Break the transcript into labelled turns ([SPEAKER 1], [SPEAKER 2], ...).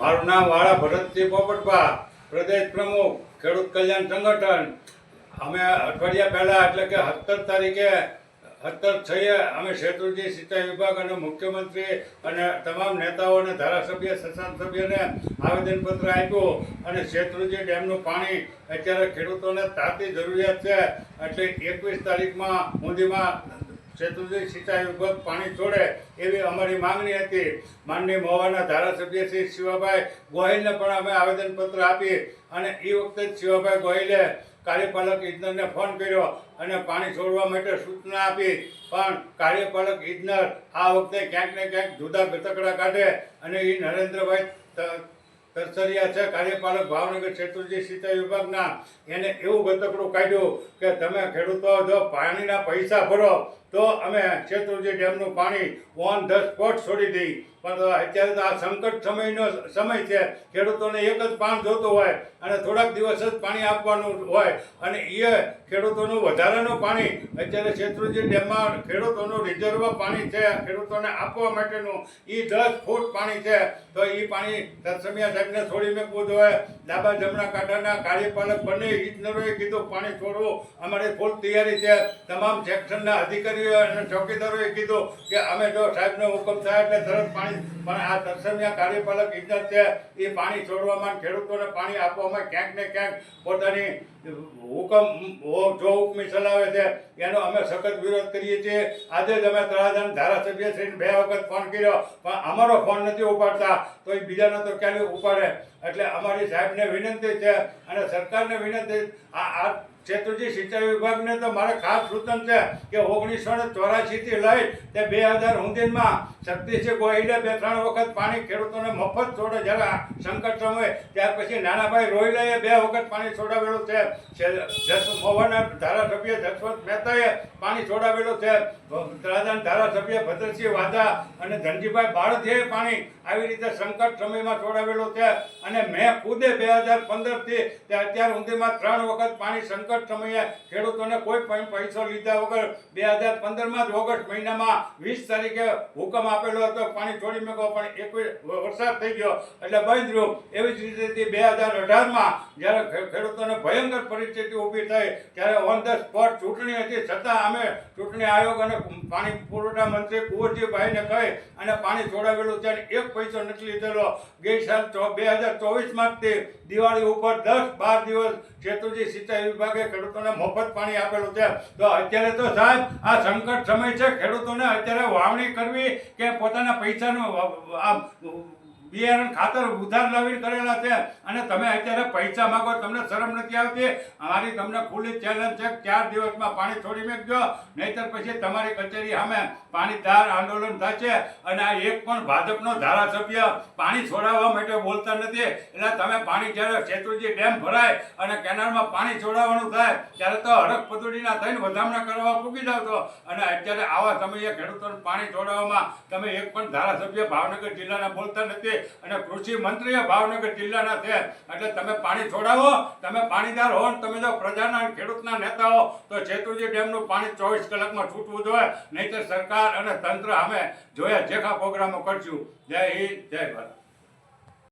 [SPEAKER 1] મારું નામ વાળા ભરતસિંહ પોપટભા, પ્રદેશ પ્રમુખ ખેડૂત કલ્યાણ સંગઠન. અમે અઠવાડિયા પહેલાં એટલે કે 17 તારીખે 17/6 અમે શેત્રુંજી સિંચાઈ વિભાગ અને મુખ્યમંત્રી અને તમામ નેતાઓ અને ધારાસભ્ય સભ્યને આવેદનપત્ર આપ્યું. અને શેત્રુંજી ડેમનું પાણી અત્યારે ખેડૂતોને તાતી જરૂરિયાત છે, એટલે 21 તારીખમાં સુધીમાં શેત્રુંજી સિંચાઈ વિભાગ પાણી છોડે એવી અમારી માંગણી હતી. માનનીય મહુવાના ધારાસભ્ય શ્રી શિવાભાઈ ગોહિલને પણ અમે આવેદનપત્ર આપી અને એ વખતે જ શિવાભાઈ ગોહિલે કાર્યપાલક ઇજનેરને ફોન કર્યો અને પાણી છોડવા માટે સૂચના આપી. પણ કાર્યપાલક ઇજનેર આ વખતે ક્યાંક ને ક્યાંક જુદા ગતકડા કાઢે અને એ નરેન્દ્રભાઈ તરસરિયા છે, કાર્યપાલક ભાવનગર શેત્રુંજી સિંચાઈ વિભાગના, એને એવું ગતકડું કાઢ્યું કે તમે ખેડૂતો જો પાણીના પૈસા ભરો તો અમે શેત્રુંજી ડેમનું પાણી ઓન ધ સ્પોટ છોડી દઈ. પણ અત્યારે તો આ સંકટ સમયનો સમય છે, ખેડૂતોને એક જ પાણ જોતું હોય અને થોડાક દિવસ જ પાણી આપવાનું હોય, અને એ ખેડૂતોનું વધારાનું પાણી અત્યારે શેત્રુંજી ડેમમાં ખેડૂતોનું રિઝર્વ પાણી છે, ખેડૂતોને આપવા માટેનું એ 10 ફૂટ પાણી છે. તો એ પાણી તત્સમિયા સાહેબને છોડી મૂકવું જોઈએ. ડાબા જમણા કાંઠાના કાર્યપાલક બંને ઇજનેરોએ કીધું પાણી છોડવું, અમારી ફૂલ તૈયારી છે. તમામ સેક્શનના અધિકારીઓ અને ચોકીદારોએ કીધું કે અમે જો સાહેબનો હુકમ થાય એટલે તરત પાણી, પણ આ તત્સમિયા કાર્યપાલક ઇજનેર છે એ પાણી છોડવામાં ખેડૂતોને પાણી આપવામાં ક્યાંક ને ક્યાંક પોતાની હુકમી ચલાવે છે, એનો અમે સખત વિરોધ કરીએ છીએ. આજે જ અમે તળાજાના ધારાસભ્યશ્રીને 2 વખત ફોન કર્યો, પણ અમારો ફોન નથી ઉપાડતા, તો એ બીજાનો તો ક્યારે ઉપાડે. એટલે અમારી સાહેબને વિનંતી છે અને સરકારને વિનંતી, આ શેત્રુંજી સિંચાઈ વિભાગને તો મારે ખાસ સૂચન છે કે 1984 થી લઈ તે 2000 સુધીમાં શક્તિસિંહ ગોહિલે 2-3 વખત પાણી ખેડૂતોને મફત છોડે. જ્યારે સંકટ સમય ત્યાર પછી નાનાભાઈ રોહિલાએ 2 વખત પાણી છોડાવેલું છે. મહુવાના ધારાસભ્ય જસવંત મહેતાએ પાણી છોડાવેલું છે. તળાજાના ધારાસભ્ય ભદ્રસિંહ વાજા અને ધનજીભાઈ બાળદીએ પાણી આવી રીતે સંકટ સમયમાં છોડાવેલું છે. અને મેં ખુદે 2015 થી અત્યાર સુધીમાં 3 વખત પાણી સંકટ સમયે ખેડૂતોને કોઈ પૈસો લીધા વગર 2015માં જ ઓગસ્ટ મહિનામાં 20 તારીખે હુકમ આપેલો હતો પાણી છોડી મૂકો, પણ 21 વરસાદ થઈ ગયો એટલે બંધ રહ્યું. એવી જ રીતે 2018માં જ્યારે ખેડૂતોને ભયંકર પરિસ્થિતિ ઊભી થઈ ત્યારે ઓન ધ સ્પોટ ચૂંટણી હતી, છતાં અમે ચૂંટણી આયોગ અને પાણી પુરવઠા મંત્રી કુંવરજીભાઈને કહી અને પાણી છોડાવેલું છે અને 1 પૈસો નથી લીધેલો. ગઈ સાલ 2024માં જ દિવાળી ઉપર 10-12 દિવસ શેત્રુંજી સિંચાઈ વિભાગે ખેડૂતોને મફત પાણી આપેલું છે. તો અત્યારે તો સાહેબ આ સંકટ સમય છે, ખેડૂતોને અત્યારે વાવણી કરવી કે પોતાના પૈસાનું બિયારણ ખાતર ઉધાર લાવીને કરેલા છે, અને તમે અત્યારે પૈસા માગો, તમને શરમ નથી આવતી? અમારી તમને ખુલ્લી ચેલેન્જ છે, 4 દિવસમાં પાણી છોડી મેકજો, નહીતર પછી તમારી કચેરી સામે પાણીદાર આંદોલન થશે. અને આ એક પણ ભાજપનો ધારાસભ્ય પાણી છોડાવવા માટે બોલતા નથી. એટલે તમે પાણી જ્યારે શેત્રુંજી ડેમ ભરાય અને કેનાલમાં પાણી છોડાવવાનું થાય ત્યારે તો હડક પતુડીના થઈને વધામણા કરવા પૂગી જાવ છો, અને અત્યારે આવા સમયે ખેડૂતોને પાણી છોડાવવામાં તમે એક પણ ધારાસભ્ય ભાવનગર જિલ્લાના બોલતા નથી. અને કૃષિ મંત્રી ભાવનગર જિલ્લાના છે, એટલે તમે પાણી છોડાવો. તમે પાણીદાર હો, તમે જો પ્રજાના ખેડૂતના નેતા હો તો શેત્રુંજી ડેમનું પાણી 24 કલાકમાં છૂટવું જોઈએ, નહીતર સરકાર અને તંત્ર અમે જોયા જેખા પ્રોગ્રામો કરશું. જય હિન્દ, જય ભારત.